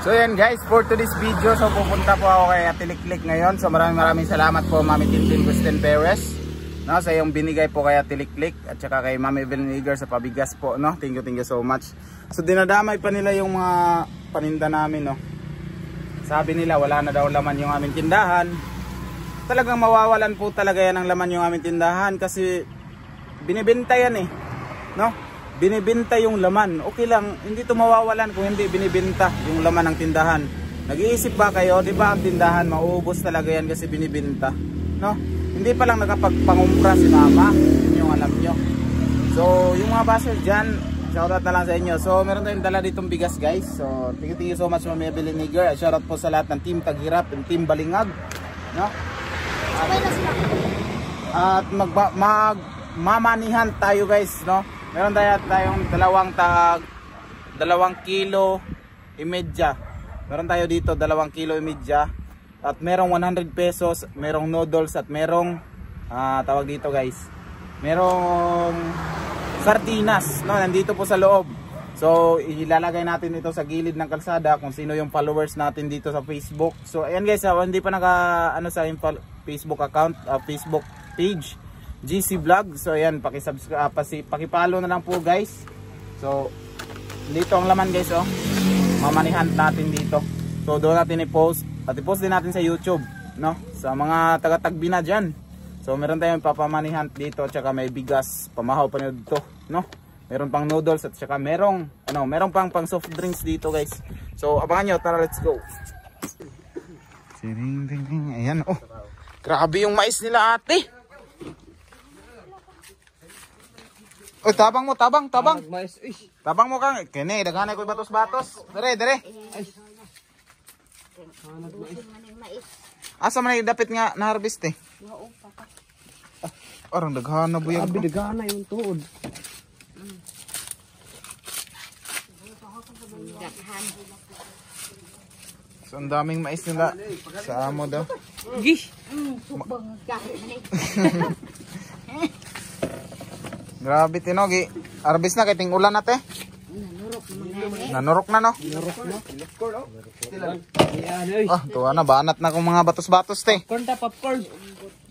So yan guys, for today's video, so pupunta po ako kay Ate Liklik ngayon. So maraming salamat po Mami Tintin Gusten Perez, no, sa yung binigay po kay Ate Liklik at saka kay Mami Evelyn sa pabigas po, no. Thank you so much. So dinadamay pa nila yung mga paninda namin, no. Sabi nila wala na daw laman yung aming tindahan. Talagang mawawalan po talaga yan ang laman yung aming tindahan kasi binibenta yan eh, no. Binibenta yung laman. Okay lang, hindi to mawawalan kung hindi binibenta yung laman ng tindahan. Nag-iisip ba kayo, di ba ang tindahan mauubos talaga yan kasi binibenta, no? Hindi pa lang nakapagpangumpra si mama, yun yung alam nyo. So yung mga bashers dyan, shoutout na lang sa inyo. So meron tayong dala ditong bigas guys. So thank you so much Mami Evelyn Niger. Shoutout po sa lahat ng team Taghirap and team Balingag, no? At magmamanihan tayo guys, no? Meron tayong dalawang kilo imedya. Meron tayo dito 2 kilo imedya. At merong 100 pesos, merong noodles at merong tawag dito guys, merong sardinas, no, nandito po sa loob. So ilalagay natin ito sa gilid ng kalsada kung sino yung followers natin dito sa Facebook. So ayan guys, hindi pa sa Facebook account, Facebook page GC Vlog. So ayan, paki-subscribe, paki-follow na lang po guys. So dito ang laman guys, oh. Mamanihan natin dito. So doon natin i-post at i-post din natin sa YouTube, no? Sa mga taga-Tagbi na diyan. So meron tayong papamanihan dito at saka may bigas, pamahaw pa nito, no? Meron pang noodles at saka merong pang soft drinks dito guys. So abangan nyo, tara, let's go. Ayan, oh. Grabe yung mais nila ate. Oh, tabang mo. Tabang mo kang. Kini, daghanay ko batos-batos. Dire. Asa man dapit nga na harvest eh? Orang daghana buyag. Abi daghana yung tuod. So ang daming mais nila sa amo daw. Gish. Grabe tinogi. Arbis na kay ting ulan ate. Nanurok na no. Tuwa na banat na kung mga batos-batos te. Popcorn.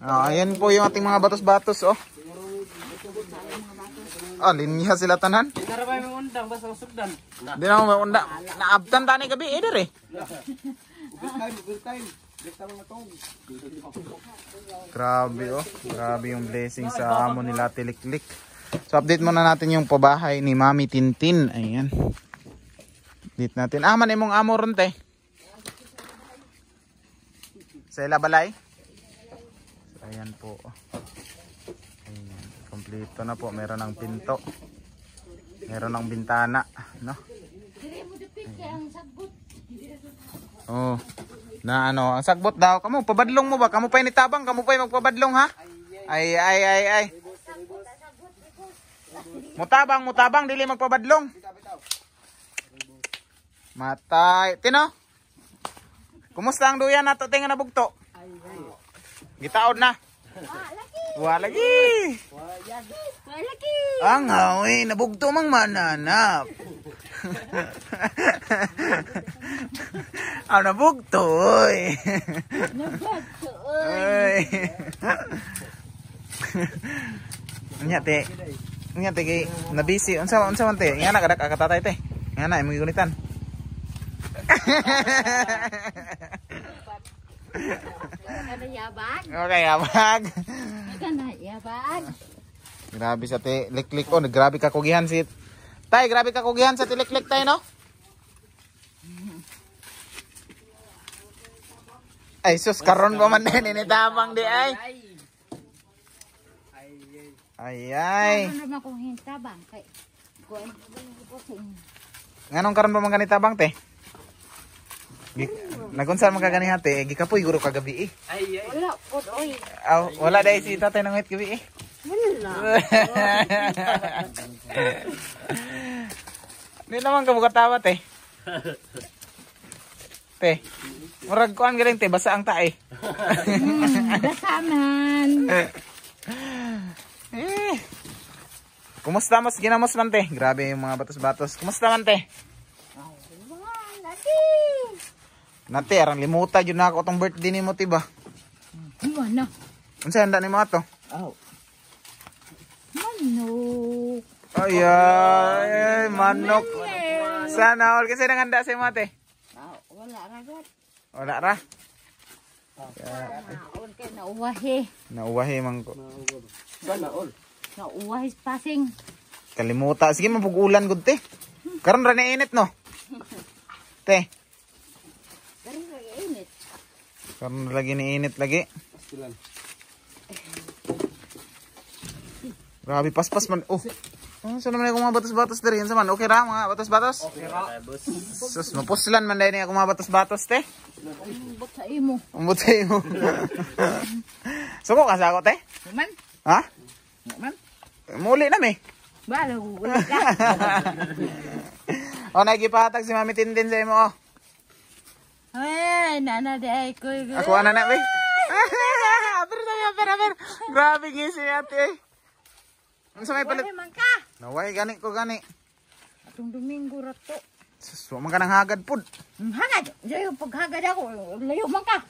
Ayan po yung ating mga batos-batos oh. Linya sila tanan. Karabay may undang basta usugdan. Di na may undang. Naabtan tani gabi dire. Grabe oh. Grabe yung blessing sa amo nila Ate Liklik. So update muna natin yung pabahay ni Mami Tintin. Ayan. Update natin. Man imong amo ron te. Sa ilabalay. So, ayan po. Ayan. Kompleto na po. Meron ng pinto. Meron ng bintana, no? Oh. Na ang sagbot daw. Kamu pabadlong mo ba? Kamu pa initabang, kamu pa magpabadlong ha? Ay. Mutabang dili magpabadlong. Matay. Tino? Kumusta ang duyan nato tinga nabugto? Gitaod na. Lagi. Ang hawi nabugto mang mananap. Nabugto oy. Nya te kay nabisi unsa man te ngana kada katatay te ngana imong gunitan. Okay, yabag. Grabe sa te Liklik oh, grabe ka kugihan si tay, grabe ka kugihan sa Liklik tay no. Ay sus karon pa man din ni tabang di ay. Ay. Nganong karon pa man ganita bang te? Nagunsa man ka ganiha te, gikapoy guro kagabi eh. Ay. Wala pod oy. Wala dai si tatay nangit gabi eh. Wala. Di naman ka mukatawa te. Te. Murag kuan galing te, basa ang tae. Basa man. Kumusta mas ginamos man te? Grabe yung mga batos-batos. Kumusta man te? Nati, arang limuta yun na ako itong birthday ni mo, tiba. Mana? Unsa handa ni mo ato? Oh. Manok. Ay, manok. Sana all kasi nang handa sa mo ate. Wala ra gud. Wala ra. Naon kay nauwahi. Nauwahi man ko. Sana all. Nauwahi passing. Kalimuta. Sige, mapugulan gud te. Karon ra ni init no. Te. Dari ra init. Karon lagi ni init lagi. Pastilan. Grabe paspas man. Oh. Saan naman ako mga batos-batos diri? Yan sa man. Okay ra mga batos-batos? Okay ra. Sus, mapuslan man dahil ako mga batos-batos te. Umbot sa imo. Umbot sa iyo. Suko ka sa ako te? Man? Ha? Man? Muli na mi. Bala ulit ka. O, nagipahatag si Mami Tintin sa imo. Oh. Ay, nana day ko. Ako ana na, be. Aber. Grabe gising ate. Eh. Ano sa may palit? Wala man ka. Naway, gani ko gani. Atong Domingo ra to. Sus, man ka nang hagad pud. Hagad. Diyo paghagad ako. Layo man ka.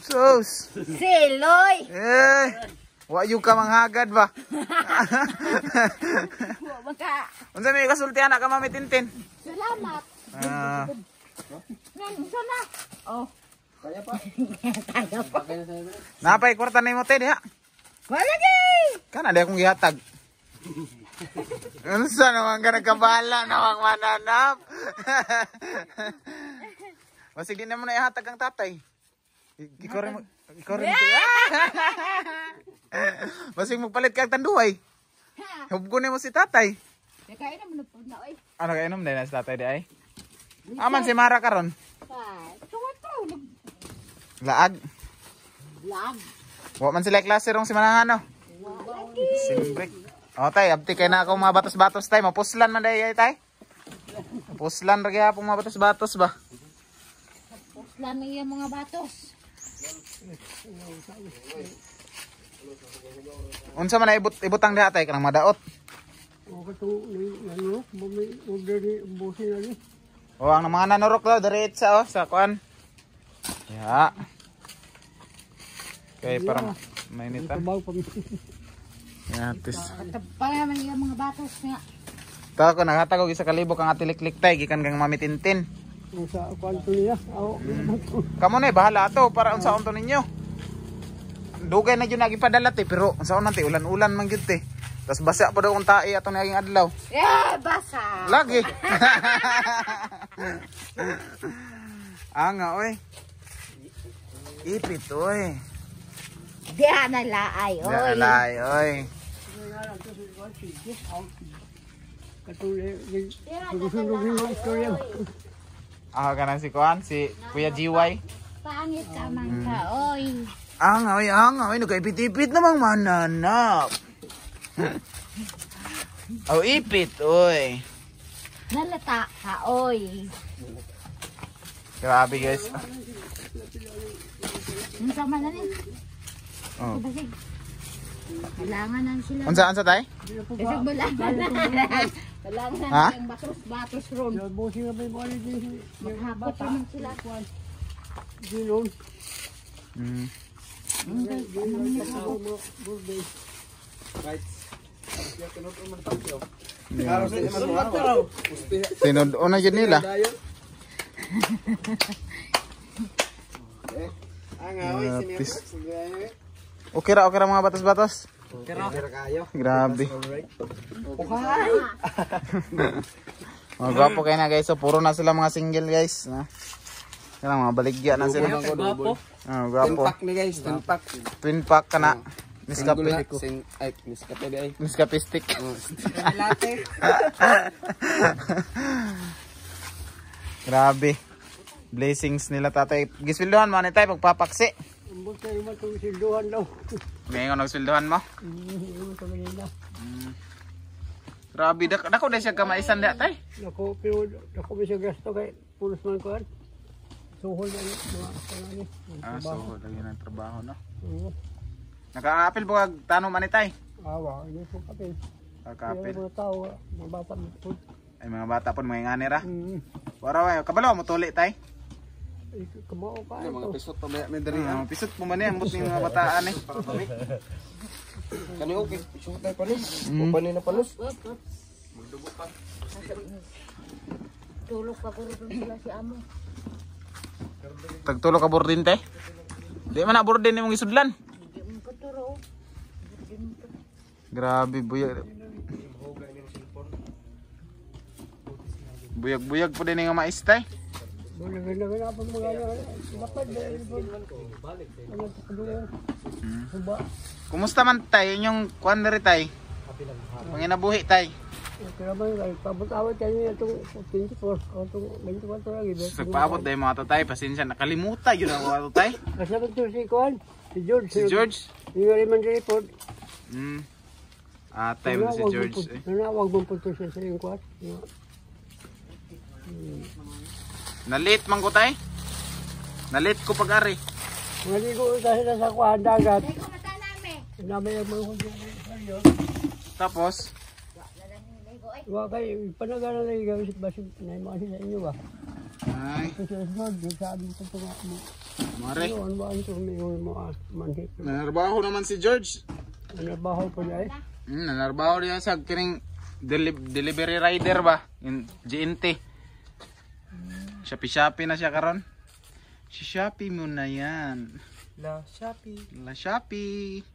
Sus. Siloy. Eh. Wayu ka manghagad ba? Wa man ka. Unsa may kasulti anak ka Mami Tintin? Salamat. Ah, Nan, sana. Oh. Kaya pa. Kaya pa. Kaya na sa'yo. napay kwarta na imo te diha. Wala di. Kana di akong gihatag. Unsa naman ka nagkabala nawang mananap? Masig di naman na ihatag ang tatay. Ikaw rin Masig magpalit ka ang tanduay. Hubgo mo si tatay. Kaya naman na oy. Ano kaya inom din na si tatay di ay? Aman si Mara karon. Tuwa to. Laag. Lag. Wa man sila klase rong si Manangano. Simbre. O tay, abti kay na ako mga batos-batos tay. Mapuslan man day tay. Mapuslan ra gyapon mga batos-batos ba. Puslan niya mga batos. Unsa man ibutang diha tay kanang madaot. O kato nanurok. Bumi order ni busi na ni. O ang mga nanurok daw diretsa sa kuan. Ya. Okay, parang mainitan. Tabaw pa mi. Ya, tis. Katapang naman yung mga batos nga. Ta ko naghatag og isa ka libo kang atiliklik tay gikan kang Mami Tintin. Kung sa kwanto niya. Aw. Kamo na bahala ato para unsaon to ninyo. Dugay na gyud nagipadala te pero unsaon man te ulan-ulan man gyud te. Tas basa pa daw kung tae atong naging adlaw. Basa. Lagi. Anga oy. Ipit oy. Diha na laay, oy. Dalay oy. Katulad ni Diha na gusto ni istorya. Ako ka si Kuan, si Kuya GY. Pangit ka man ka, oy. Anga oy, nagkaipit-ipit namang mananap. Oh, ipit oy. Nalata ka, oy. Grabe guys. Unsa man na ni? Oh. Basig. Kailangan na sila. Unsa tay? Basig bulangan na. Kailangan Ha? na yung batos ron. Busi nga may mga ni. Maghapot naman sila. Ginon. Mm. Tinud na yun nila. Okay ra mga batas-batas. Grabe. Mga gwapo kayo na guys. So puro na sila mga single guys. Kaya mga baligya na sila. Gwapo. Tinpak ni guys, tinpak. Twin pack ka na. Miskape. Miskape di ay. Miskape stick. Latte. Grabe. Blessings nila tatay. Giswildohan mo ni tay pagpapaksi. Ambot kayo matong silduhan daw. Ngayon nagswildohan mo. Grabe dako na siya kamaisan da tay. Nako pero nako may siya gasto kay pulos man ko. Suhol na mga kanani. So lagi ng trabaho no. Oo. Naka-apil po kag tanong man ni tay. Awa, ini po kapil. Kakapil. Yung mga tao, mga bata po. Ay mga bata po mga nganira. Mm. Wala wayo, kabalo mo tuli tay. Kamao ka Mga ito. pisot pa may dali. Pisot mo man yan, ambot ng mga bataan eh. Kani okay, pisot tayo palos. Upani na palos. Tulog pa ko rin sila si amo. Tagtulo ka burdin tay. Di man na burdin imong isudlan. Hindi mo katuro. Hindi mo to. Grabe buyag. Buyag-buyag po din nga mais tay. Bulagan ako mga lapad. Ano ito kadulong? Suba. Kumusta man tay yung kuan diri tay? Panginabuhi tay. Kaya ba yung pabot-awat kayo itong 24 o itong 24 lagi. Nagpaabot dahil mga tatay, pasensya, nakalimutan yun ang mga tatay. Kasama ito si Kuan, si George. Si George? Yung Raymond report. Atay mo si George. Nanawag mong punto siya sa yung Kuan. Nalit man ko tay? Nalit ko pag-ari. Maligo kasi na sa Kuan dagat. Ay, kumata namin. Namay ang mga kundin. Tapos, Wa kay panagana na yung basit na yung mga sa inyo ba? ay, Kasi sunod, sabi ko ito nga mo. mare. Ano ba ito may mga manhit. Nanarbaho naman si George. Nanabaho pa niya eh. Nanarbaho niya sa kining delivery rider ba? Yung GNT. Shopee na siya karon. Si Shopee mo na yan. La Shopee. La Shopee.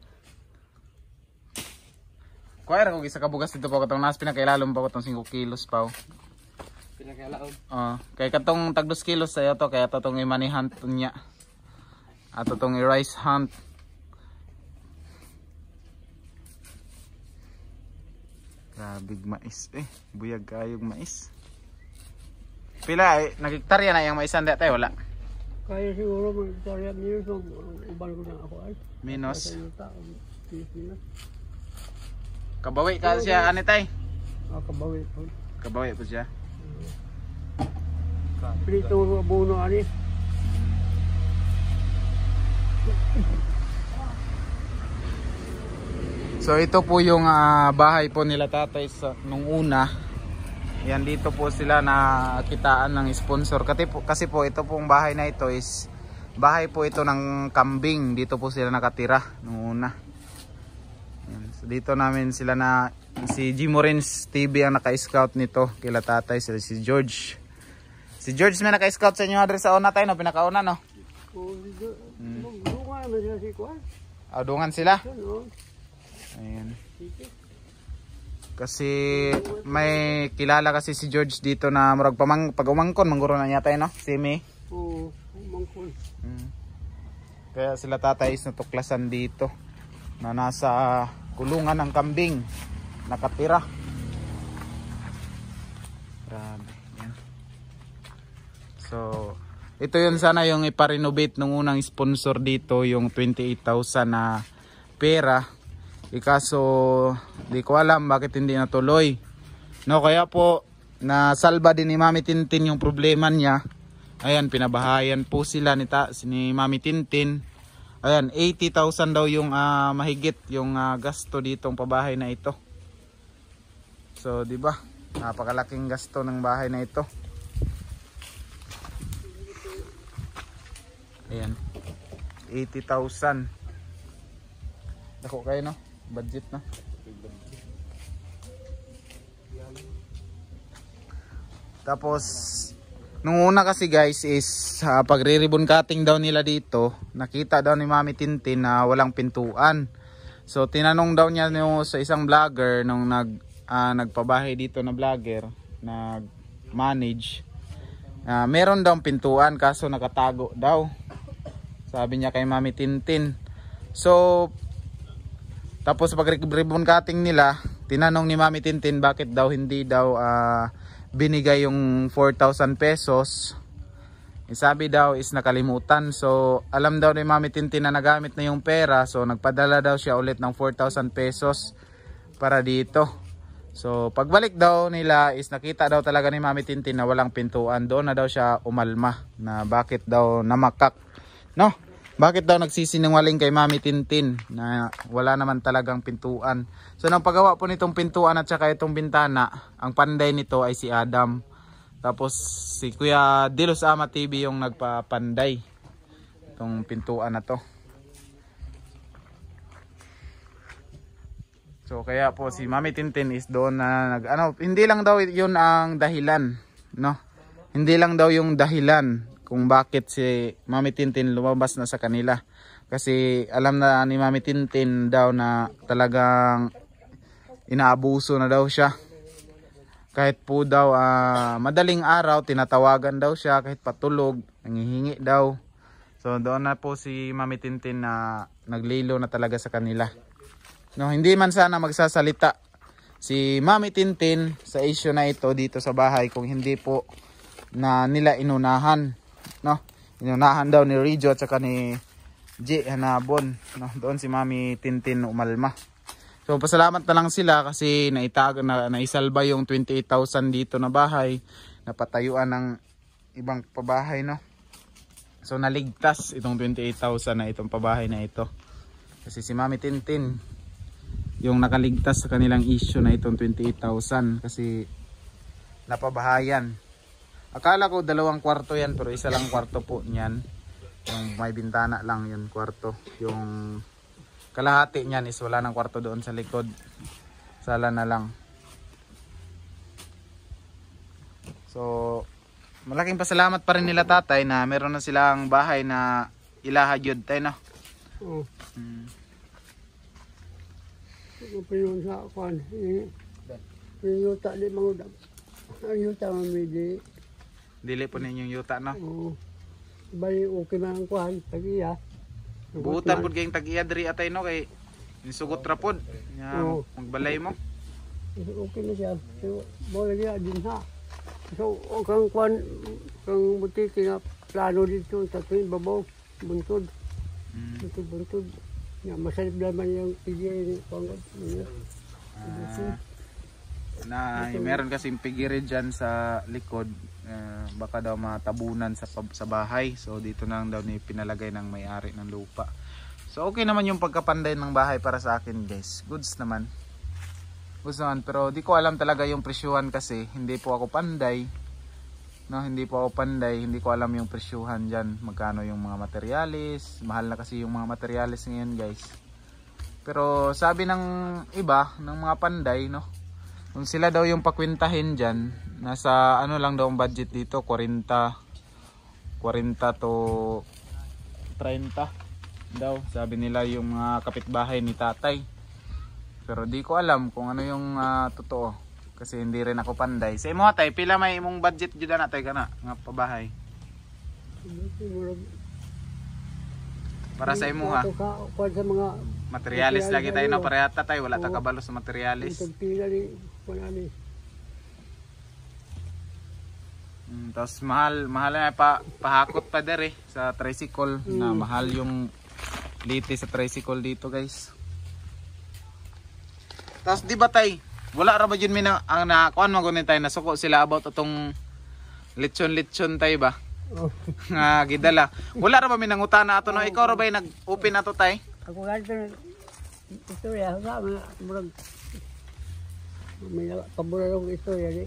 Kuya ra ko gisa kabugas dito pa katong nas pinakailalom pa ko tong 5 kilos pa. Pinakalaon. Kay katong tag 2 kilos sayo to kaya to tong i-money hunt niya. Ato tong i-rice hunt. Grabig mais buyag kayog mais. Pila nagiktarya na yang maisan dati wala. Kaya siguro mag-istorya niyo so uban ko na ako ay. Minus. Sa iyo tao. Pilipinas. Kabawi ka siya anitay. Kabawi po. Kabawi po siya. Prito buno ani. So ito po yung bahay po nila tatay sa nung una. Yan dito po sila nakitaan ng sponsor. Kasi po ito pong bahay na ito is bahay po ito ng kambing. Dito po sila nakatira nung una. Yan. So dito namin sila na si Jimorins TV ang naka-scout nito kila tatay sila si George. Si George may naka-scout sa inyo address sa una tayo no pinakauna no. Dungan man sila si Kuan. Dungan sila. Ano? Ayan. Kasi may kilala kasi si George dito na murag pag umangkon mangguro na niya tayo no. Simi. Oo, mangkon. Kaya sila tatay is natuklasan dito na nasa kulungan ng kambing nakatira. Grabe yan. So ito yun sana yung iparenovate nung unang sponsor dito yung 28,000 na pera. Ikaso di ko alam bakit hindi natuloy. No, kaya po nasalba din ni Mami Tintin yung problema niya. Ayan, pinabahayan po sila ni Mami Tintin. Ayan, 80,000 daw yung mahigit yung gasto ditong pabahay na ito. So, di ba? Napakalaking gasto ng bahay na ito. Ayan. 80,000. Dako kayo no? Budget no? Tapos nung una kasi guys is pagre-ribbon cutting daw nila dito, nakita daw ni Mami Tintin na walang pintuan. So tinanong daw niya sa isang vlogger nung nagpabahay dito na vlogger, nag-manage. Meron daw pintuan kaso nakatago daw. Sabi niya kay Mami Tintin. So tapos pag ribbon cutting nila, tinanong ni Mami Tintin bakit daw hindi daw binigay yung 4,000 pesos. Sabi daw is nakalimutan. So alam daw ni Mami Tintin na nagamit na yung pera. So nagpadala daw siya ulit ng 4,000 pesos para dito. So pagbalik daw nila is nakita daw talaga ni Mami Tintin na walang pintuan. Doon na daw siya umalma na bakit daw namakak. No? bakit daw nagsisinungaling kay Mami Tintin na wala naman talagang pintuan. So nang paggawa po nitong pintuan at saka itong bintana, ang panday nito ay si Adam. Tapos si Kuya Dilos Ama TV yung nagpapanday itong pintuan na to. So kaya po si Mami Tintin is doon na hindi lang daw yun ang dahilan, no? Hindi lang daw yung dahilan kung bakit si Mami Tintin lumabas na sa kanila. Kasi alam na ni Mami Tintin daw na talagang inaabuso na daw siya. Kahit po daw madaling araw tinatawagan daw siya, kahit patulog nangihingi daw. So doon na po si Mami Tintin na naglilo na talaga sa kanila. No, hindi man sana magsasalita si Mami Tintin sa issue na ito dito sa bahay kung hindi po na nila inunahan, no? Inunahan daw ni Rijo at saka ni J Hanabon, no? Doon si Mami Tintin umalma. So pasalamat na lang sila kasi naisalba yung 28,000 dito na bahay, napatayuan ng ibang pabahay, no? So naligtas itong 28,000 na itong pabahay na ito. Kasi si Mami Tintin yung nakaligtas sa kanilang issue na itong 28,000 kasi napabahayan. Akala ko 2 kwarto yan pero 1 lang kwarto po niyan. Yung may bintana lang yun kwarto. Yung kalahati niyan is wala ng kwarto doon sa likod. Sala na lang. So malaking pasalamat pa rin nila tatay na meron na silang bahay na ilahadyod tayo, no? Oo. Pinuon sa kwan. Pinuta di mangudap. Ang yuta mamidi. Dili po ninyong yuta, no? Oo. Bali okay man ang kwan. Tagiya. Buutan po kayong tag-iya diri atay, no? Kay nisugot ra pod. Magbalay mo. Okay na siya. So, bola niya din ha. So, kang kwan, kang butiki nga plano dito sa tuwing babaw. Buntod. Buntod. Masalip naman yung pigiri ni Pangod. Meron kasing pigiri dyan sa likod. Baka daw matabunan sa bahay. So dito na lang daw ni pinalagay ng may-ari ng lupa. So okay naman yung pagkapanday ng bahay para sa akin, guys. Goods naman. Pero di ko alam talaga yung presyuhan kasi hindi po ako panday. No, hindi po ako panday, hindi ko alam yung presyuhan dyan, magkano yung mga materialis. Mahal na kasi yung mga materialis ngayon, guys. Pero sabi ng iba, ng mga panday, no, kung sila daw yung pakwintahin dyan, nasa ano lang daw ang budget dito, 40 to 30 daw, sabi nila yung mga kapitbahay ni tatay. Pero di ko alam kung ano yung totoo. Kasi hindi rin ako panday. Sa imo tay, pila may imong budget jud na tay kana nga pabahay? Para sa imo ha. Kwan sa mga Materialis lagi tayo, no? Parehata tayo, wala ta kabalo sa materialis. pila ni kwan ani. Tapos mahal na pahakot pa dere sa tricycle na mahal yung lite sa tricycle dito, guys. Tapos di ba tay, wala ra ba yun ang nakuan mo gunin tayo nasuko sila about itong lechon tayo ba? Nga gidala. Wala ra ba minangutana ato no? Ikaw ra ba nag-open na to tay? Ako ganito istorya sa mga murag may paborong istorya di.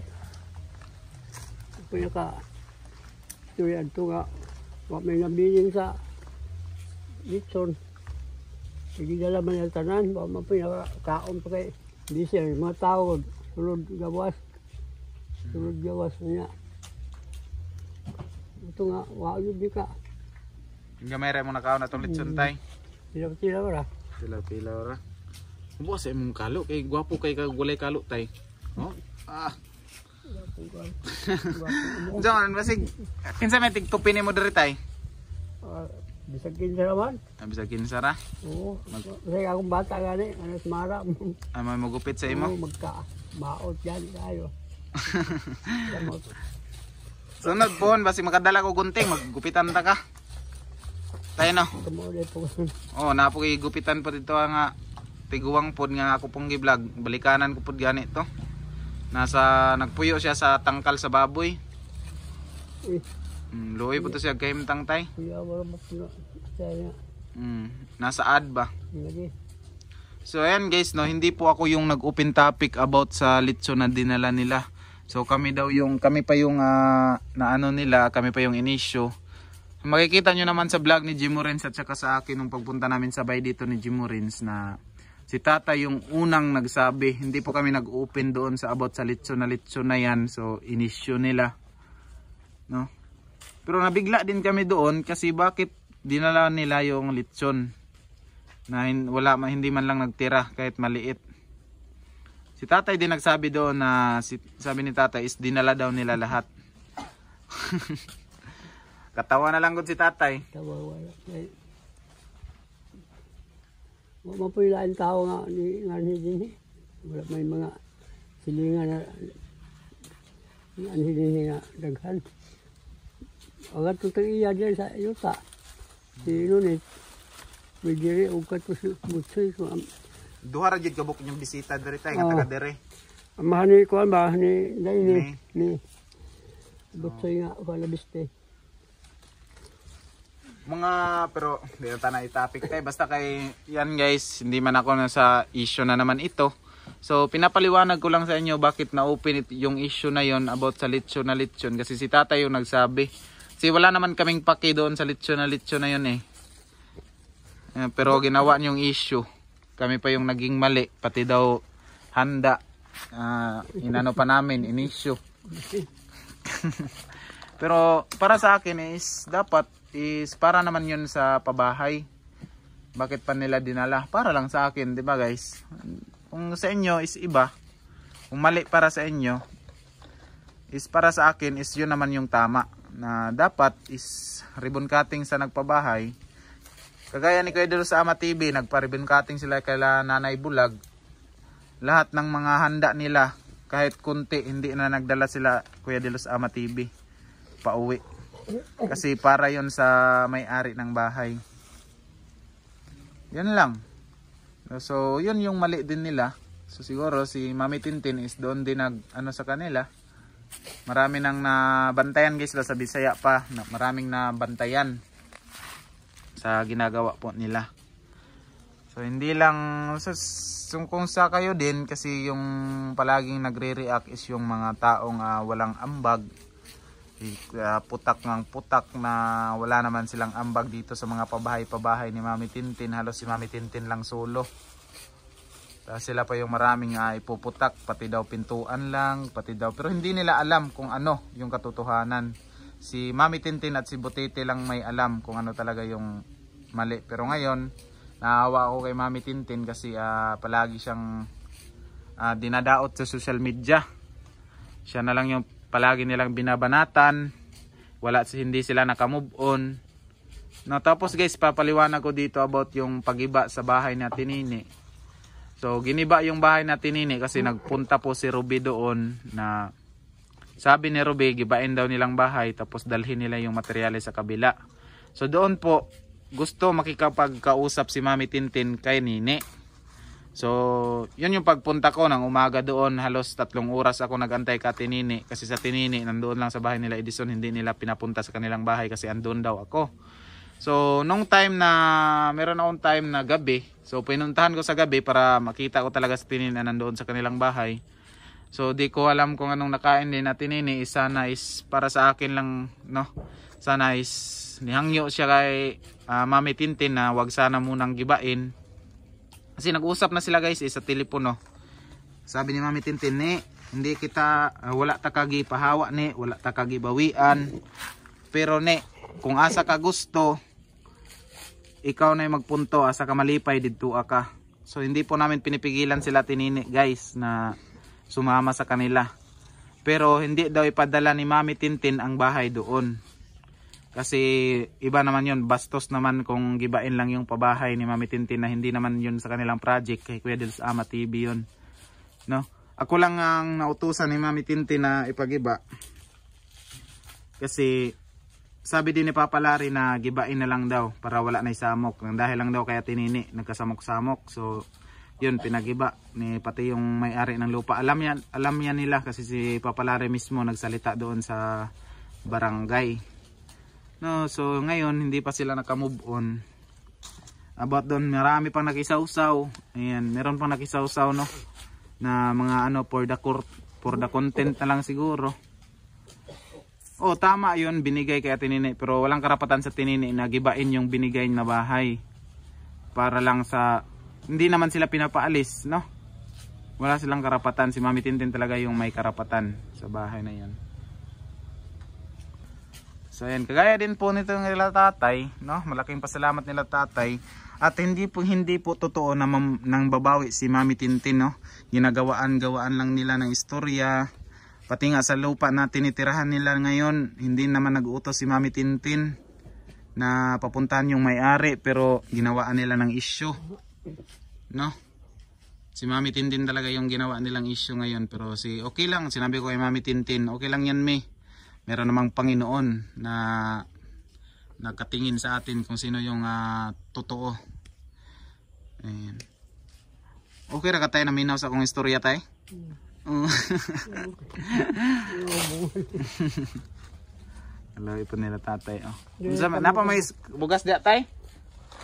Pinaka istorya ito nga may nabiling sa lechon. Sige dala man yung tanan, pinaka kaon pa kay hindi siya, mga tao, sulod gawas niya. Ito nga, wala di ka. Gamay rin mo nakaon na itong lechon tay. Pila ba ra? Pila ra. Ubo sa imong kalo, kay gwapo kay kagulay kalo tay. Oh? Diyan, basig, kinsa may tigtupin mo diri tay? Bisag kinsa naman. Bisag kinsa ra? Oo. Kasi akong bata gani, mara. May magupit sa imo? Magka-baot dyan tayo. Sunod po, basi makadala ko gunting, maggupitan ta ka. Tayo no? Oo, napo kay gupitan po dito nga tiguwang pod nga ako pong gi-vlog. Balikanan ko pod gani to. Nagpuyo siya sa tangkal sa baboy. Luoy po to siya kahimtang tay. Iya, wala mo Saya. Nasa ad ba? Lagi. So ayan guys, no, hindi po ako yung nag-open topic about sa litso na dinala nila. So kami pa yung na ano nila, kami pa yung inisyo. Makikita nyo naman sa vlog ni Jimmy Rins at saka sa akin nung pagpunta namin sabay dito ni Jimmy Rins na si Tata yung unang nagsabi. Hindi po kami nag-open doon sa about sa litso na yan. So inisyo nila, no? Pero nabigla din kami doon kasi bakit dinala nila yung litson na hindi man lang nagtira kahit maliit. Si Tatay din nagsabi doon na sabi ni Tatay is dinala daw nila lahat. Katawa na lang gud si Tatay. Tawa wala. Mapulaan tao nga ni din. Wala may mga silingan na din nga daghan. Agad tutang iya dyan sa yuta. Sino ni? May diri o kato si Mutsoy. Duha ra jud kabuk yung bisita diri tay nga taga diri. Amahan ni kuan ba ni ni Mutsoy nga wala biste. Mga pero di na tayo topic tay basta kay yan guys, hindi man ako nasa issue na naman ito. So pinapaliwanag ko lang sa inyo bakit na-open yung issue na yon about sa litson kasi si Tatay yung nagsabi. Kasi wala naman kaming paki doon sa litson na yun eh. Pero ginawa niyong issue. Kami pa yung naging mali. Pati daw handa. Inano pa namin, in-issue. Pero para sa akin is dapat is para naman yun sa pabahay. Bakit pa nila dinala? Para lang sa akin, di ba guys? Kung sa inyo is iba. Kung mali para sa inyo is para sa akin is yun naman yung tama. Na dapat is ribbon cutting sa nagpabahay. Kagaya ni Kuya Delos sa Ama TV, nagpa-ribbon cutting sila kay Nanay Bulag. Lahat ng mga handa nila, kahit kunti, hindi na nagdala sila Kuya Delos sa Ama TV pauwi. Kasi para yon sa may-ari ng bahay. Yan lang. So, yun yung mali din nila. So, siguro si Mami Tintin is doon din nag-ano sa kanila. Marami nang nabantayan guys sa Bisaya pa. Maraming nabantayan sa ginagawa po nila. So hindi lang kung sa kayo din kasi yung palaging nagre-react is yung mga taong walang ambag. Putak na wala naman silang ambag dito sa mga pabahay-pabahay ni Mami Tintin. Halos si Mami Tintin lang solo. Sila pa yung maraming ipuputak, pati daw pintuan lang, pero hindi nila alam kung ano yung katotohanan. Si Mami Tintin at si Butete lang may alam kung ano talaga yung mali. Pero ngayon, naawa ako kay Mami Tintin kasi palagi siyang dinadaot sa social media. Siya na lang yung palagi nilang binabanatan, hindi sila nakamove on. No, tapos guys, papaliwanag ko dito about yung pagiba sa bahay ni Tinini. So giniba yung bahay natin nini kasi nagpunta po si Ruby doon na sabi ni Ruby gibain daw nilang bahay tapos dalhin nila yung materyales sa kabila. So doon po gusto makikapagkausap si Mami Tintin kay Nini. So yun yung pagpunta ko ng umaga doon, halos 3 oras ako nagantay ka Tinini kasi sa Tinini nandoon lang sa bahay nila Edison, hindi nila pinapunta sa kanilang bahay kasi andun daw ako. So nung time na meron akong time na gabi, so pinuntahan ko sa gabi para makita ko talaga sa Tinini na nandoon sa kanilang bahay. So di ko alam kung anong nakain din na Tinini, sana is para sa akin lang, no. Sana is nihangyo siya kay Mami Tintin na wag sana munang gibain. Kasi nag-usap na sila guys sa telepono. Sabi ni Mami Tintin, hindi kita wala ta kagi pahawa ni, wala ta kagi bawian. Pero kung asa ka gusto, ikaw na yung magpunto, asa ka malipay didto ka. So hindi po namin pinipigilan sila Tinini guys na sumama sa kanila. Pero hindi daw ipadala ni Mami Tintin ang bahay doon. Kasi iba naman yun, bastos naman kung gibain lang yung pabahay ni Mami Tintin na hindi naman yun sa kanilang project kay Kuya Delos Ama TV yun. No? Ako lang ang nautusan ni Mami Tintin na ipagiba. Kasi sabi din ni Papa Larry na gibain na lang daw para wala na isamok. Dahil lang daw kaya Tinini nagkasamok-samok. So yun, pinagiba ni pati yung may-ari ng lupa. Alam yan nila kasi si Papa Larry mismo nagsalita doon sa barangay. No, so ngayon hindi pa sila naka-move on. about doon, marami pang nakisawsaw. Ayan, meron pang nakisawsaw, no, na mga ano, for the content na lang siguro. Oh, tama yun, binigay kay Ate Nini, pero walang karapatan sa Tinini na gibain yung binigay na bahay. Para lang sa, hindi naman sila pinapaalis, no? Wala silang karapatan, si Mami Tintin talaga yung may karapatan sa bahay na yun. So ayan, kagaya din po nito nila tatay, no? Malaking pasalamat nila tatay. At hindi po totoo na nang babawi si Mami Tintin, no? Gawaan lang nila ng istorya. Pati nga sa lupa na tinitirahan nila ngayon, hindi naman nag-utos si Mami Tintin na papuntahan yung may-ari, pero ginawaan nila ng issue, no? Si Mami Tintin talaga yung ginawa nilang issue ngayon, pero okay lang, sinabi ko kay Mami Tintin, okay lang yan, me. Meron namang Panginoon na nakatingin sa atin kung sino yung totoo. Ayan. Okay ra ka tayo na minaw sa akong istorya tay? Hello, ipon nila tatay. Oh. Napa may bugas diya tay?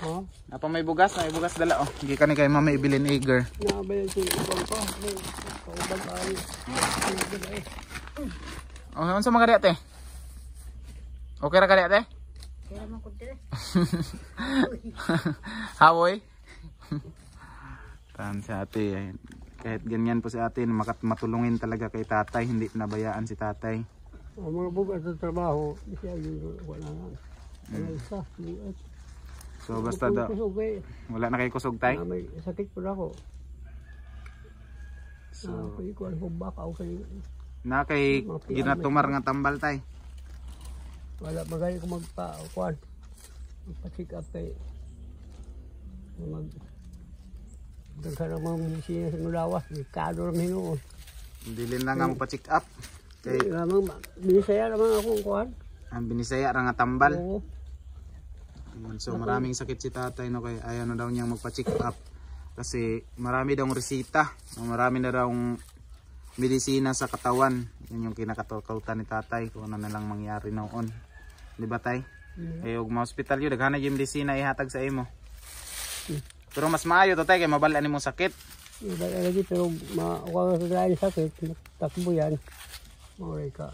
Ha? Napa may bugas? May bugas dala. Oh. Hindi ka ni kay mama ibilin eager. Nabayan ko ibang pa. Kaubag ay. Oh, unsa mga diya tay? Okay ra ka diya tay? Kaya naman ko dire. Hawoy? Tan si ate. Kahit ganyan po si ate, matulungin talaga kay tatay. Hindi pinabayaan si tatay. Ang mga bugas sa trabaho, siya yung wala na. Wala isa. So basta daw, wala na kay kusog tay? May sakit po na ako. So, Ikuan ko baka ako kayo. na kay ginatumar nga tambal tay? Wala magaling ko magpa-kuan. Magpa-check up kay daghan ang mga medisina sa Nulawas, kado rin hinuon. Dilin lang nga magpa-check up. Kay Binisaya naman ako kuan. ang binisaya ra nga tambal. Oo. So maraming sakit si tatay, no, kay ayaw na daw niyang magpa-check up kasi marami daw resita, marami na daw medisina sa katawan. Yan yung kinakatakutan ni tatay kung ano na lang mangyari noon. Di ba tay? Kaya ug ma-hospital yun, daghana yung medisina ihatag sa imo. Pero mas maayo to tay kay mabalaan nimo sakit. Dahil lagi pero makuha sa dahil sakit, takbo yan. Mauray ka.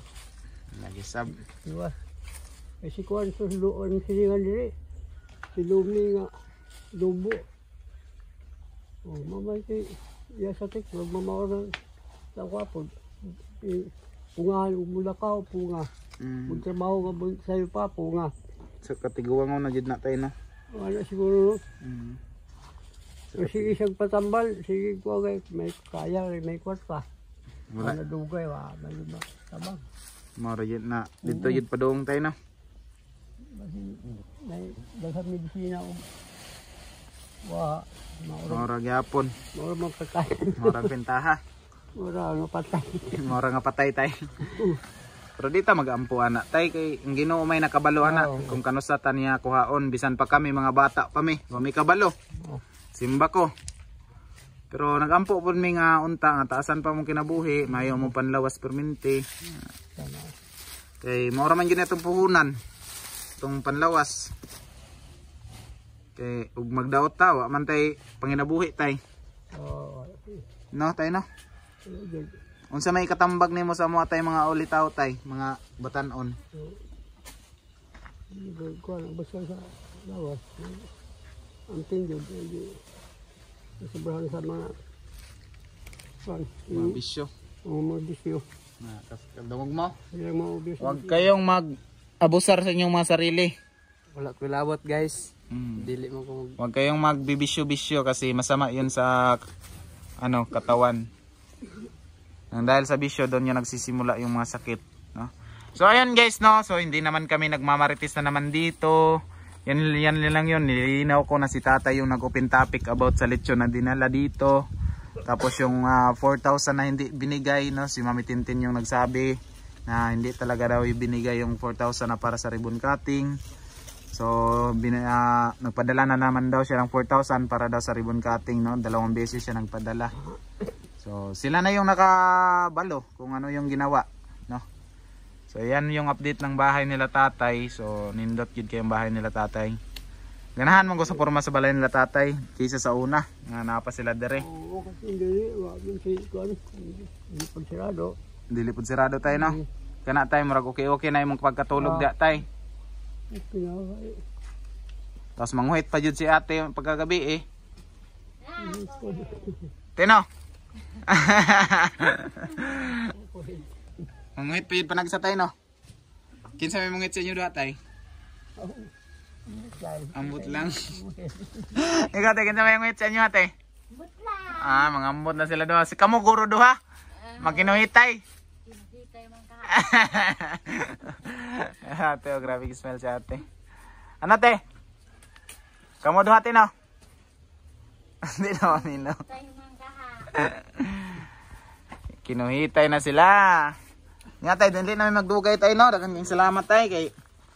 Nagisab. Diba? Kasi kuhan sa luon silingan diri. Si Lumi nga, dubo. O, mamay si sakit, magmamawar ng kwapod. Pungahan, umula ka o punga. Magtrabaho ka sa'yo pa, punga. So katiguan mo na jud na tay, no. Wala siguro, no? Sige siyang patambal, sige ko may kaya, may kwat pa. Wala. Wala dugay, may lima, tabang. Mara jud na dito jud padung tay, no. May daghang medisina o. Mara gyapon. Mura magpatay. Mara bentaha. Mura patay. Mara nga patay tay. Pero dito mag-ampo ana tay kay ang Ginoo may nakabalo ana kung kanusa ta niya kuhaon bisan pa kami mga bata pa mi kabalo. Simba ko. Pero nagampo po mi nga unta nga taasan pa mong kinabuhi, mayo mo panlawas perminti. Kay mora man gyud itong puhunan. Itong panlawas. Kay ug magdaot ta wa man tay panginabuhi tay. No tay no. Unsa may katambag nimo sa mga tay mga ulitaw tay, mga batanon? Ko basta sa lawas. Ang tingod sobrahan sa mga bisyo. Mga bisyo. Kadamog mo? Huwag kayong mag-abusar sa inyong mga sarili. Wala ko labot guys. Dili mo ko. Huwag kayong magbibisyo-bisyo kasi masama 'yun sa katawan. Nang dahil sa bisyo doon yung nagsisimula yung mga sakit, no? So ayun guys, no. So hindi naman kami nagmamarites na naman dito. Yan lang yun. Nilinaw ko na si tatay yung nag-open topic about sa lechon na dinala dito. Tapos yung 4,000 na hindi binigay, no? Si Mami Tintin yung nagsabi na hindi talaga daw ibinigay yung 4,000 na para sa ribbon cutting. So nagpadala na naman daw siya ng 4,000 para daw sa ribbon cutting, no? 2 beses siya nagpadala. So sila na yung nakabalo kung ano yung ginawa, no? So yan yung update ng bahay nila tatay. So nindot yun kayong bahay nila tatay. Ganahan mo ko sa porma sa balay nila tatay kaysa sa una. Nga napa sila dere. Oo, kasi hindi, wag yung si Kuan, hindi pa sirado. Dili pud sirado tay no. Kana tay murag okay na imong pagkatulog da tay. Pinakay. Tapos manghuit pa jud si ate pagkagabi eh. Tino. Manghuit pa jud panag sa tay no. Kinsa may manghuit sa inyo da tay? Ambot lang. Ikaw tay kinsa may manghuit sa inyo ate? Butla. Ah, mangambot na sila duha. Si kamo guro duha. Makinuhitay. Hintay man ka. Ate, oh, grabe smell si ate. Ano te? Kamu duha te no? Hindi na mamino. Hintay man ka. Kinuhitay na sila. Nga tay, dili na may magdugay tayo no. Daghang salamat tay kay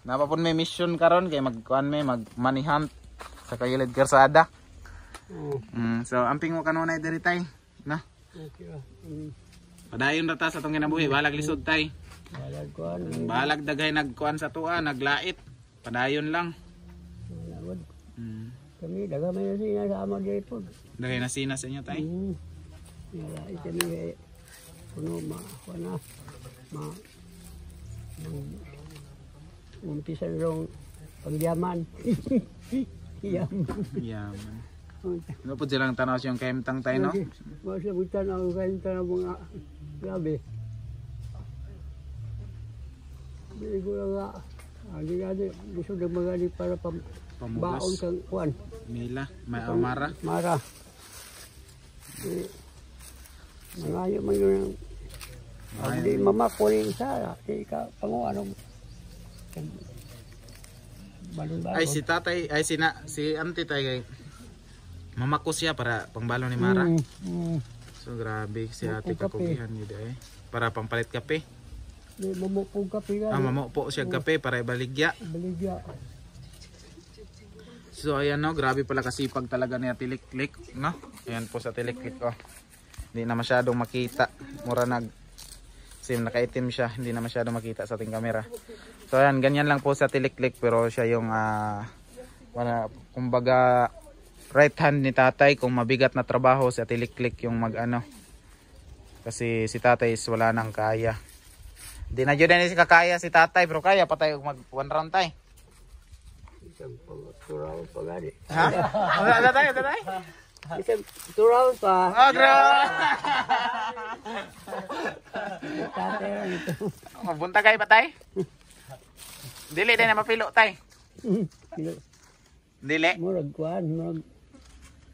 napapun may mission karon kay magkuan may mag-money hunt sa Kayilid Karsada. So amping mo kanunay diri tay, no? Okay. Padayon ra ta sa tong kinabuhi, balag lisod tay. Balag Kuan. Balag daghay nagkuan sa tuwa, naglait. Padayon lang. Lawad. Kami daga may sina sa amo di po. Daghay na sina sa inyo tay. Wala kami puno kuana umpisan rong pagyaman. Yaman. Ano po silang tanaw siyang kaimtang tay no? Masabutan ang kanta ng mga grabe. Hindi ko lang nga. Hindi gusto na magaling para baon Pamugas. kang kuan. Mila, may amara. Mara. Mangayo man yun. Hindi mamakuling sa ika pango anong balon-balon. Ay si tatay, ay si auntie tay kay mamako siya para pangbalo ni Mara. So grabe si ate kakugihan niyo eh. Para pampalit kape. Di mamupong kape nga. Mamo po siya kape para ibaligya. Baligya. So ayan no, grabe pala kasipag talaga ni Tiliklik, no? Ayan po sa Tiliklik oh. Hindi na masyadong makita. Mura sim nakaitim siya, hindi na masyadong makita sa ating camera. So ayan, ganyan lang po sa Tiliklik pero siya yung kumbaga right hand ni tatay kung mabigat na trabaho sa Tiliklik yung mag-ano. Kasi si tatay is wala nang kaya. Hindi na yun si kakaya si tatay pero kaya pa tayo mag one round tay. Isang turaw pa gani. Ha? Ano tayo? Isang turaw pa. Oh, grabe. Tatay lang ito. Mabunta kayo pa tay? Dili din na mapilo tay. Dili. Murag kuan, murag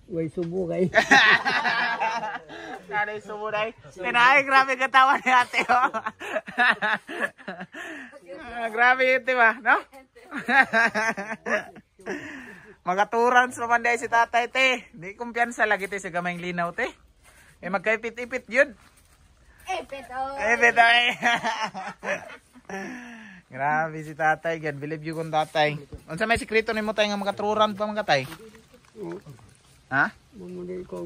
way subo kay. Nanay sumuday. Pinay, grabe katawan ni ate oh. Grabe ito ba, no? Magaturans naman dahil si tatay te. Di kumpiyansa lagi te sa gamayng linaw te. Eh magkaipit-ipit yun. Epet oh. Ipit ay. Grabe si tatay. God believe you kung tatay. Unsa may sikreto ni mo tayo nga magaturan pa mga tay? Ha? Mumuli ko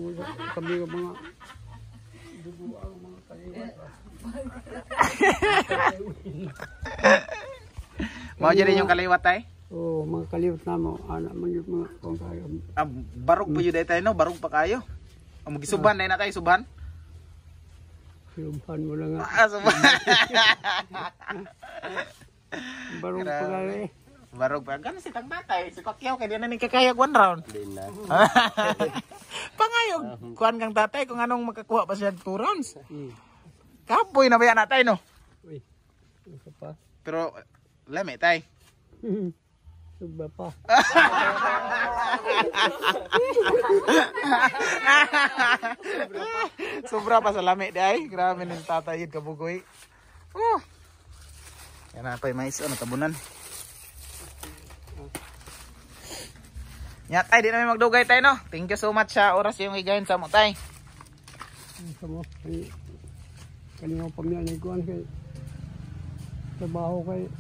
kami ng mga dugo ang mga kaliwat. Mao dyan yung kaliwat tay? Oo, mga kaliwat na mo. Anak mo yung mga kung kaya. Barog pa yun tayo no? Barog pa kayo? Magisuban na tayo, suban? Silumpan mo lang nga. Suban. Barong pagkali. Barog pa. Gano'n si tang tatay? Si Pacquiao kaya di na nagkakayag one round. Hindi na. Pangayog. Kuhan kang tatay kung anong makakuha pa siya 2 rounds. Kapoy na ba yan natay no? Uy, ano pa? Pero lami tay. Suba pa. Sobra pa sa lami di ay. Grabe ng tatay yun kabugoy. Yan na pa yung mais. Tabunan. Nya tay, di na may magdugay tayo no. Thank you so much sa oras yung higayin sa mo tay. Samo, kanina pa niya nagkuhan kay trabaho kay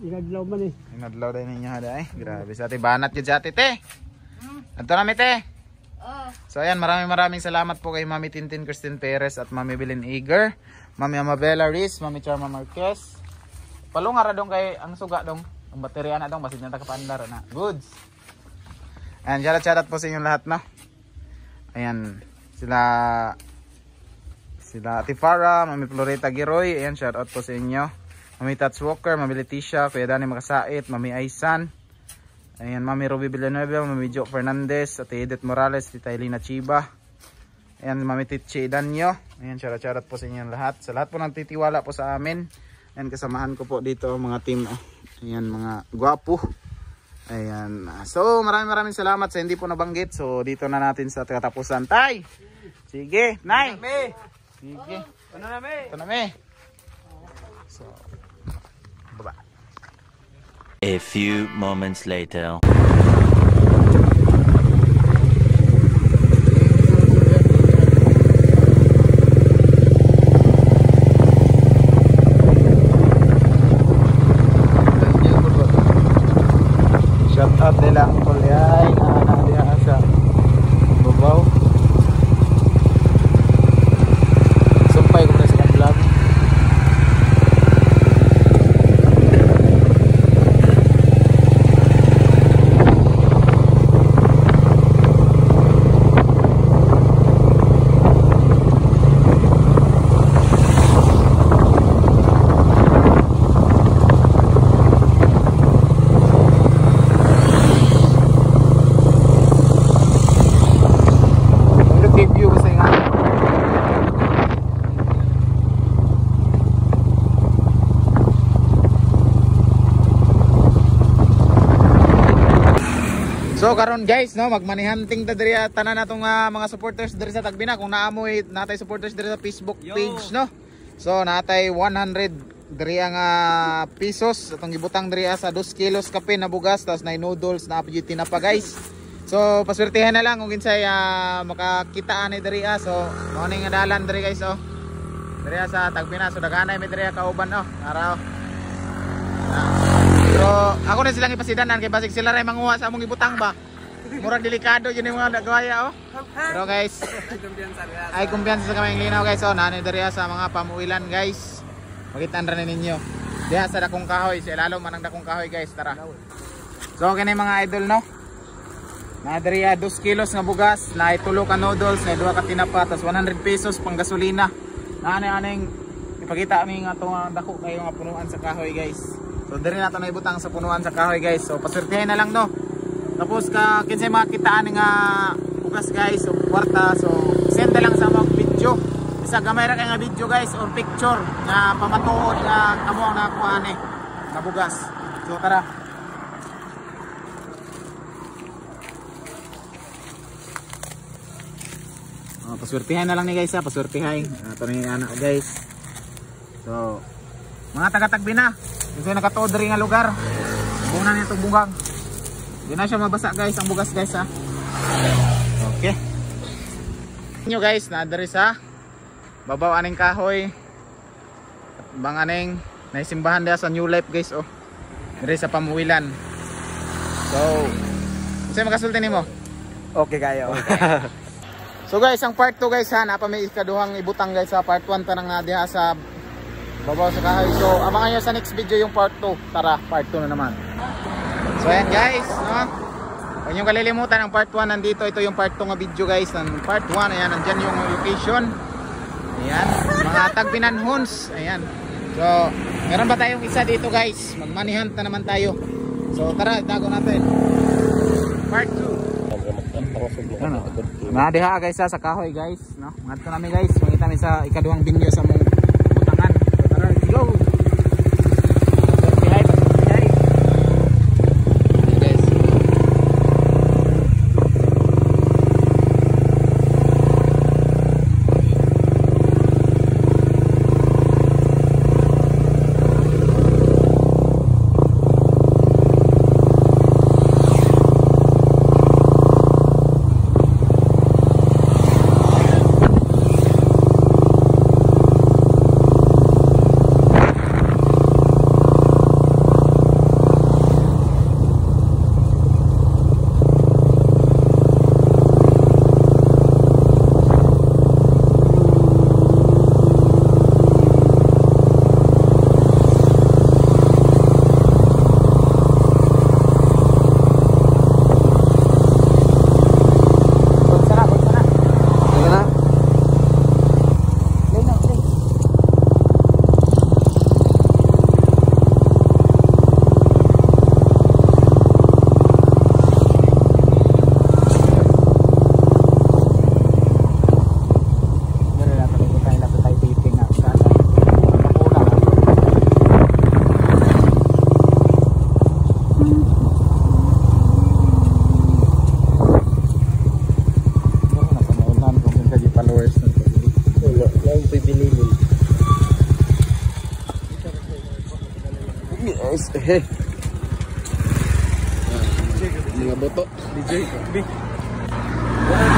inadlaw man eh. Inadlaw tayo ninyo ha day. Grabe sa ati banat yun sa ati te. Ato na mi te. So ayan, maraming salamat po kay Mami Tintin Christine Perez at Mami Belen Eager, Mami Amabella Riz, Mami Charma Marquez. Palungar dong kay ang suga dong. Ang baterya na dong basit na takapandar na. Goods. Ayan, shoutout po sa inyong lahat, no? Ayan, sila Ate Farah, Mami Floreta Giroy. Ayan, shoutout po sa inyo. Mami Tats Walker, Mami Leticia, Kuya Dani Makasait, Mami Aisan. Ayan, Mami Ruby Villanueva, Mami Jo Fernandez, Ate Edith Morales, Tita Elena Chiba. Ayan, Mami Tichi Danyo. Ayan, shoutout po sa inyong lahat. Sa lahat po ng titiwala po sa amin. Ayan, kasamahan ko po dito mga team. Ayan, mga gwapo. Ayan. So, maraming salamat sa hindi po nabanggit. So, dito na natin sa katapusan. Tay! Sige, Nay! Sige. Ito na, me. So, baba. A few moments later. Shoutout nila ang kulyay na diha sa Babaw. Sumpay ko na sa vlog. So karon guys, no, magmanihanting ta diri tanan natong mga supporters diri sa Tagbina. Kung naamoy natay supporters diri sa Facebook page, no. So natay 100 diri ang pesos atong gibutang diri sa 2 kilos kape na bugas, tas na noodles na apjiti na pa guys. So paswertihan na lang kung kinsay makakita ani diri so mao ning dalan diri guys, oh. Diri sa Tagbina, so daghanay mi diri kauban, oh. Araw. So ako na silang ipasidanan kay basig sila ray manguha sa among ibutang ba. Murag delikado yun yung mga nagwaya, oh. Pero guys, ay kumpiyansa sa Kamayang Linaw guys, oh. Nanay diri sa mga pamuilan guys. Makitaan ra ninyo. Diha sa dakong kahoy, sa ilalo man ang dakong kahoy guys, tara. So kini mga idol, no. Na diri 2 kilos nga bugas, na 3 ka noodles, na 2 ka tinapa, tas 100 pesos pang gasolina. Ani-aning ipakita mi nga tong dako kayo nga punuan sa kahoy guys. So diri nato na ibutang sa punuan sa kahoy guys. So paswertihan na lang, no. Tapos kinsay makitaan nga bugas guys o kwarta, so send na lang sa mga video. Isa gamay ra kay nga video guys or picture nga pamatuod nga kamo ang nakuha ni nga bugas. So tara. Paswertihan na lang ni guys, paswertihan. Ito na yung anak guys. So mga taga-Tagbina, kasi nakatuod rin nga lugar. Bunan niya itong bungang. Hindi na siya mabasa guys, ang bugas guys, ha. Okay. Nyo guys, naadari sa babaw aning kahoy. Bang aning naisimbahan dia sa New Life guys, oh. Dari sa pamuwilan. So kasi makasulti nimo. Okay kayo. Okay. So guys, ang part 2 guys, ha, napa may ikaduhang ibutang guys sa part 1 tanang na diha sa babaw sa kahoy. So abangan nyo sa next video yung part 2. Tara, part 2 na naman. So ayan guys, no? Huwag nyo kalilimutan ang part 1 nandito. Ito yung part 2 nga video guys. Ng part 1, ayan, nandyan yung location. Ayan, mga Tagbinan Hoons. Ayan. So, meron ba tayong isa dito guys? Magmanihunt na naman tayo. So tara, itago natin. Part 2. Ano? Nadiha guys sa kahoy guys, no? Ngadto nami guys, mangita mi sa ikaduhang binyo sa mong butangan. So, tara, let's go. mo. Lang pibili mo. Yes, mga boto. DJ, B.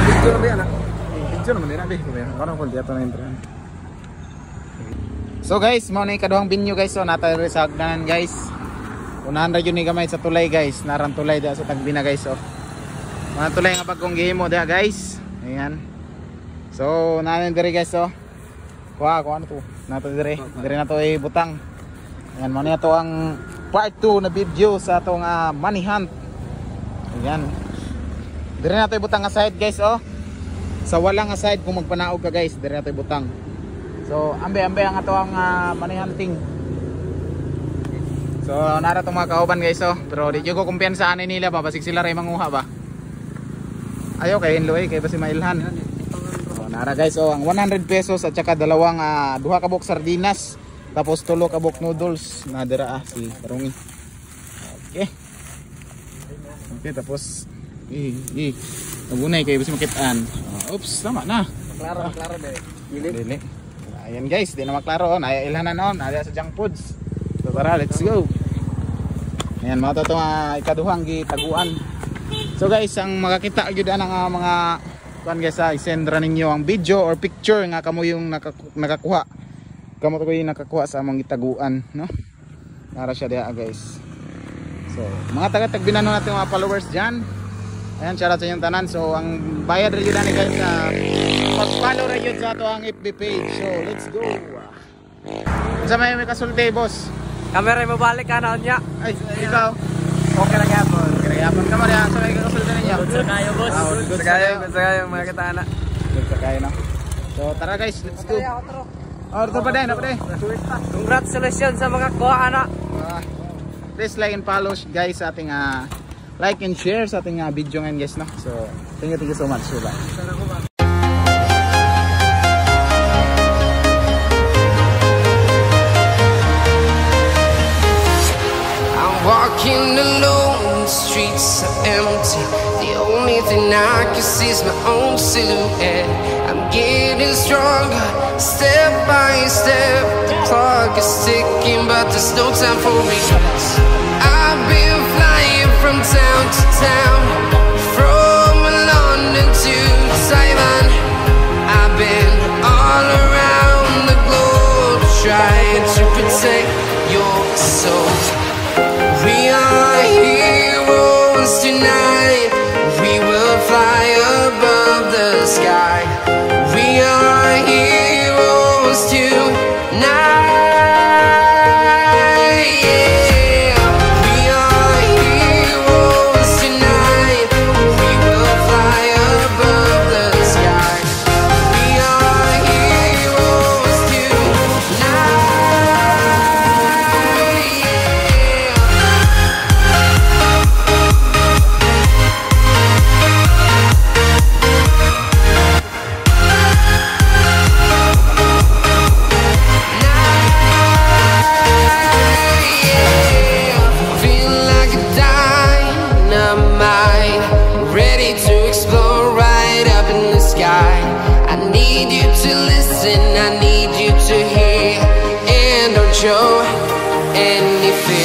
Picture na ba yan, ha? Picture naman din, B. Parang kung dito na intro. So guys, mao na yung kaduhang binyo guys. So natari sa hagdanan guys. Unahan ra yun ni gamay sa tulay guys. Naran tulay da sa tagbina guys. So mga tulay nga bagong gihimo da guys. Ayan. So nanan diri guys. So kuha ano to? Nato diri. Diri na to ibutang. Ayan, mao na to ang part 2 na video sa atong money hunt. Ayan. Diri na to ibutang nga side guys. Oh. Sa walang nga side kung magpanaog ka guys, diri na to ibutang. So, ambe-ambe ang ato ang money hunting. So, nara itong mga kauban guys, oh. Pero di ko kumpiyansa ani nila ba, basig sila rin manguha ba. Ayaw kay Hinloy, kay basi mailhan. So, nara guys, oh, ang 100 pesos at saka dalawang, duha kabok sardinas. Tapos tulo kabok noodles. Nadira si Karungi. Okay. Okay, tapos, nabunay kay basi makitaan. Oops, tama na. Klaro deh. Dili. Ayan guys, di na maklaro. Naiilhanan noon, nada sa junk foods. So tara, let's go. Ayan, mga to ikaduhang gitaguan. So guys, ang makakita gyud ang mga kuan guys, i-send ra ninyo ang video or picture nga kamo yung nakakuha. Kamo to yung nakakuha sa among gitaguan, no? Nara siya diha guys. So, mga taga-tagbinan natin mga followers diyan. Ayan, shoutout sa inyong tanan. So, ang bayad rin yun na guys na pag-follow rin yun sa ito ang FB page. So, let's go. Sa may kasulti, boss. Kamera mo balik ka na niya. Ay, ikaw. Okay lang yapon. Okay lang yapon ka mo rin. Sa may kasulti ninyo. Good sa kayo, boss. Good sa kayo, mga katana. Good sa kayo, no? So, tara guys, let's go. Ito pa din, Congratulations sa mga kuha, anak. Please like and follow guys sa ating like and share sa ating video ngayon guys, no? So, thank you so much. So, bye. Walking alone, the streets are empty. The only thing I can see is my own silhouette. I'm getting stronger, step by step. The clock is ticking, but there's no time for regrets. I've been flying from town to town, from London to Taiwan. I've been all around the globe, trying to protect your soul. We are heroes tonight. We will fly above the sky. We are heroes tonight. Yeah. We are heroes tonight. We will fly above the sky. We are heroes tonight. I need you to hear and don't show anything.